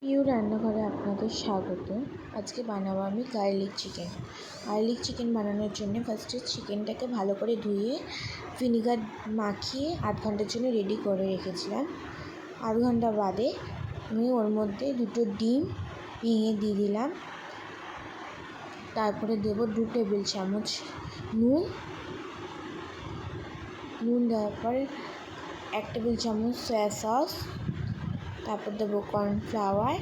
পিউ রান্নাঘরে আপনাদের স্বাগত। আজকে বানাবো আমি গার্লিক চিকেন। গার্লিক চিকেন বানানোর জন্য ফার্স্টে চিকেনটাকে ভালো করে ধুয়ে ভিনিগার মাখিয়ে 8 ঘন্টার জন্য রেডি করে রেখেছিলাম। 8 ঘন্টা বাদে আমি ওর মধ্যে 2টো ডিম ভেঙে দিয়ে দিলাম। তারপরে দেবো 2 টেবিল চামচ নুন দেওয়ার পর 1 টেবিল চামচ সয়া সস। তারপর দেবো কর্নফ্লাওয়ার।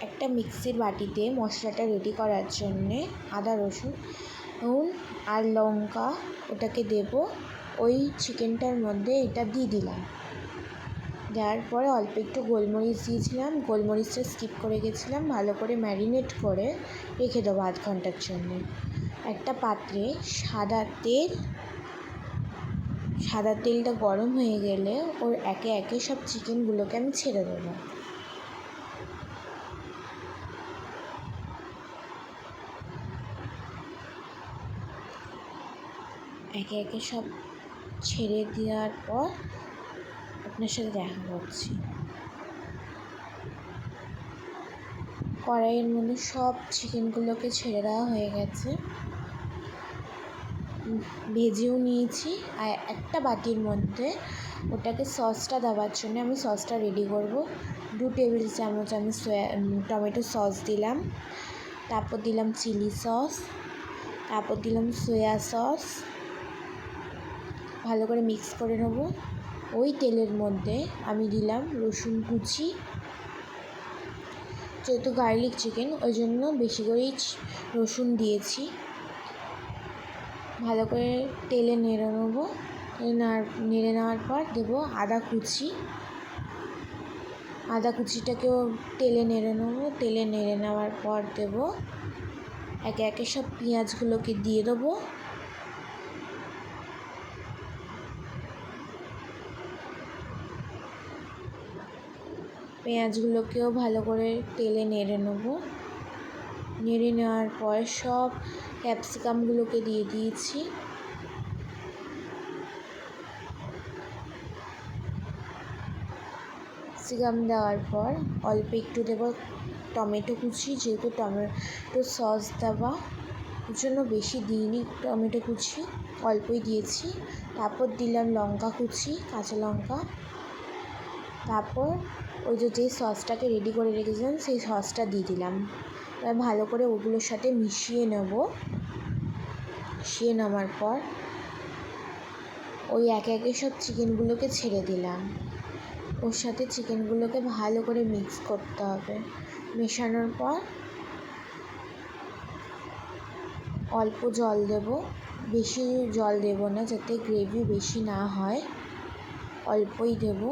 একটা মিক্সির বাটিতে মশলাটা রেডি করার জন্যে আদা রসুন আর লঙ্কা ওটাকে দেবো ওই চিকেনটার মধ্যে এটা দিয়ে দিলাম। দেওয়ার পরে অল্প একটু গোলমরিচ দিয়েছিলাম, গোলমরিচটা স্কিপ করে গেছিলাম। ভালো করে ম্যারিনেট করে রেখে দেবো 8 ঘন্টার জন্য। একটা পাত্রে সাদা তেলটা গরম হয়ে গেলে ওর একে একে সব চিকেনগুলোকে আমি ছেড়ে দেবো। একে একে সব ছেড়ে দেওয়ার পর আপনার সাথে দেখা করছি। কড়াইয়ের মধ্যে সব চিকেনগুলোকে ছেড়ে দেওয়া হয়ে গেছে, ভেজেও নিয়েছি। আর একটা বাটির মধ্যে ওটাকে সসটা দেওয়ার জন্য আমি সসটা রেডি করব। 2 টেবিল চামচ আমি টমেটো সস দিলাম, তারপর দিলাম চিলি সস, তারপর দিলাম সয়া সস। ভালো করে মিক্স করে নেব। ওই তেলের মধ্যে আমি দিলাম রসুন কুচি। যেহেতু গার্লিক চিকেন ওই জন্য বেশি করেই রসুন দিয়েছি। ভালো করে তেলে নেড়ে নেবো। নেড়ে নেওয়ার পর দেবো আদা কুচিটাকেও তেলে নেড়ে নেবো। তেলে নেড়ে নেওয়ার পর দেবো একে একে সব পেঁয়াজগুলোকে দিয়ে দেবো। পেঁয়াজগুলোকেও ভালো করে তেলে নেড়ে নেবো। নেড়ে নেওয়ার পর সব ক্যাপসিকামগুলোকে দিয়ে দিয়েছি। ক্যাপসিকাম দেওয়ার পর অল্প একটু দেবো টমেটো কুচি। যেহেতু টমেটো সস দেওয়া ওর জন্য বেশি দিইনি, টমেটো কুচি অল্পই দিয়েছি। তারপর দিলাম লঙ্কা কুচি, কাঁচা লঙ্কা। তারপর ওই যে সসটাকে রেডি করে রেখেছিলাম সেই সসটা দিয়ে দিলাম। এবার ভালো করে ওগুলোর সাথে মিশিয়ে নেব। মিশিয়ে নেওয়ার পর ওই একে একে সব চিকেনগুলোকে ছেড়ে দিলাম। ওর সাথে চিকেনগুলোকে ভালো করে মিক্স করতে হবে। মেশানোর পর অল্প জল দেব, বেশি জল দেব না যাতে গ্রেভি বেশি না হয়, অল্পই দেব।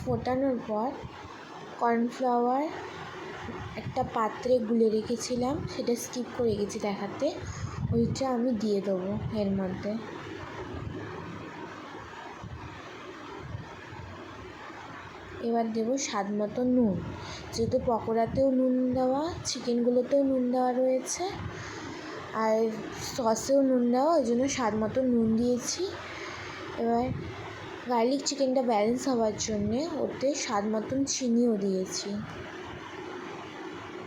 ফোটানোর পর কর্নফ্লাওয়ার একটা পাত্রে গুলে রেখেছিলাম, সেটা স্কিপ করে গেছি দেখাতে, ওইটা আমি দিয়ে দেবো এর মধ্যে। এবার দেবো স্বাদ মতো নুন। যেহেতু পকোড়াতেও নুন দেওয়া, চিকেনগুলোতেও নুন দেওয়া রয়েছে আর সসেও নুন দেওয়া, ওই জন্য স্বাদ মতো নুন দিয়েছি। এবার গার্লিক চিকেনটা ব্যালেন্স হওয়ার জন্যে ওতে স্বাদ মতন চিনিও দিয়েছি।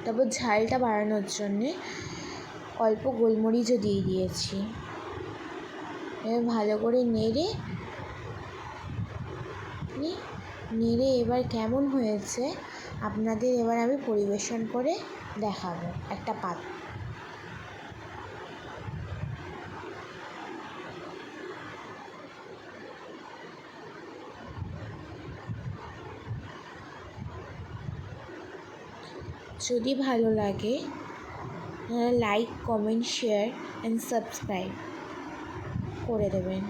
তারপর ঝালটা বাড়ানোর জন্যে অল্প গোলমরিচও দিয়ে দিয়েছি। এবার ভালো করে নেড়ে এবার কেমন হয়েছে আপনাদের এবার আমি পরিবেশন করে দেখাবো একটা পাত্র। যদি ভালো লাগে like, comment, share and subscribe করে দেবেন।